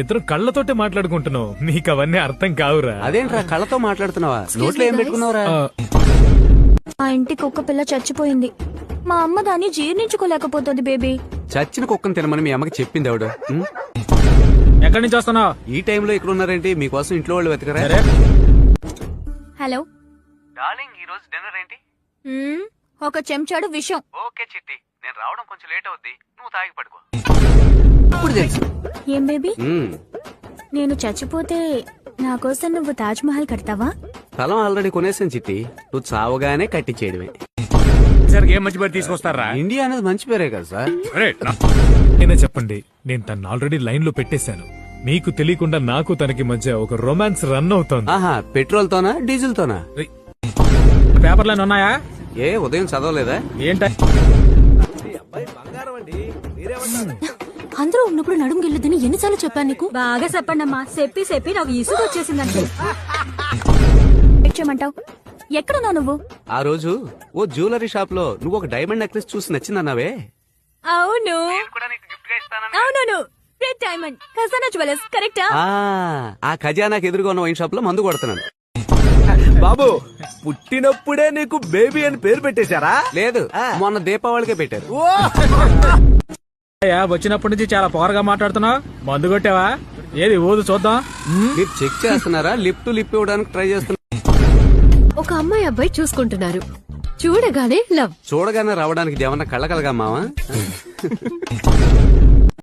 ఇద్దరు కళ్ళతోటే మాట్లాడుకుంటున్నావు, నీకు అవన్నీ అర్థం కావురా. అదేంట్రా కళ్ళతో మాట్లాడుతున్నావా? నోట్లో ఏం పెట్టుకున్నావురా? ఆ ఇంటి కుక్క పిల్ల చచ్చిపోయింది. మా అమ్మ దాన్ని జీర్ణించుకోలేకపోతుంది బేబీ. చచ్చిన కుక్కను తినమని మీ అమ్మకి చెప్పింది ఎవడు? ఎక్కడి నుంచి వస్తున్నావు? ఈ టైంలో ఇక్కడ ఉన్నారేంటి? మీకోసం ఇంట్లో వాళ్ళు వెతకరా? హలో డార్లింగ్, ఈ రోజు డిన్నర్ ఏంటి? ఒక చెంచాడు విషం. ఓకే చిట్టి, నేను రావడం కొంచెం లేట్ అవుద్ది, నువ్వు తాగి పడుకో. ఇప్పుడు తెలుసు. ఏం బేబీ, నేను చచ్చిపోతే నా కోసం నువ్వు తాజ్ మహల్ కడతావా? స్థలం ఆల్రెడీ కొనేసాను చిట్టి, నువ్వు చావగానే కట్టించేయడమే. ఏం మంచి పేరు తీసుకొస్తారా? ఇండియా అనేది మంచి పేరే కదా సార్. నేనే చెప్పండి, నేను తను ఆల్రెడీ లైన్ లో పెట్టేశాను. మీకు తెలియకుండా నాకు తనకి మధ్య ఒక రొమాన్స్ రన్ అవుతోంది. ఆహా, పెట్రోల్ తోనా డీజిల్ తోనా? పేపర్లు ఉన్నాయా? ఏ ఉదయం చదవలేదా? ఏంట అందరూ ఉన్నప్పుడు నడుము గిల్లుదని ఎన్నిసార్లు చెప్పాను నీకు? బాగా చెప్పండమ్మా, చెప్పి నాకు ఇసుగు వచ్చేసిందంటే. చేయమంటావు? ఎక్కడున్నావు నువ్వు? ఆ రోజు ఓ జ్యువెలరీ షాప్ లో నువ్వు ఒక డైమండ్ నెక్లెస్ చూసి నచ్చిందన్నావే. అవును అవును, రెడ్ డైమండ్ ఖజానా జ్యువెలర్స్, కరెక్టా? ఆ ఖజానాకి ఎదురుగా ఉన్న వైన్ షాప్ లో మందు కొడుతున్నాను. బాబు, పుట్టినప్పుడే నీకు బేబీ అని పేరు పెట్టేశారా? లేదు, మొన్న దీపావళికే పెట్టారు. వచ్చినప్పటి నుంచి చాలా పొగరగా మాట్లాడుతున్నావు. మందు కొట్టావా? ఏది ఊదు చూద్దాం. మీరు చెక్ చేస్తున్నారా? లిప్ టు లిప్ ఇవ్వడానికి ట్రై చేస్తున్నా. ఒక అమ్మాయి అబ్బాయి చూసుకుంటున్నారు. చూడగానే లవ్. చూడగానే రావడానికి ఏమన్నా కళ్ళ కలగా మావా?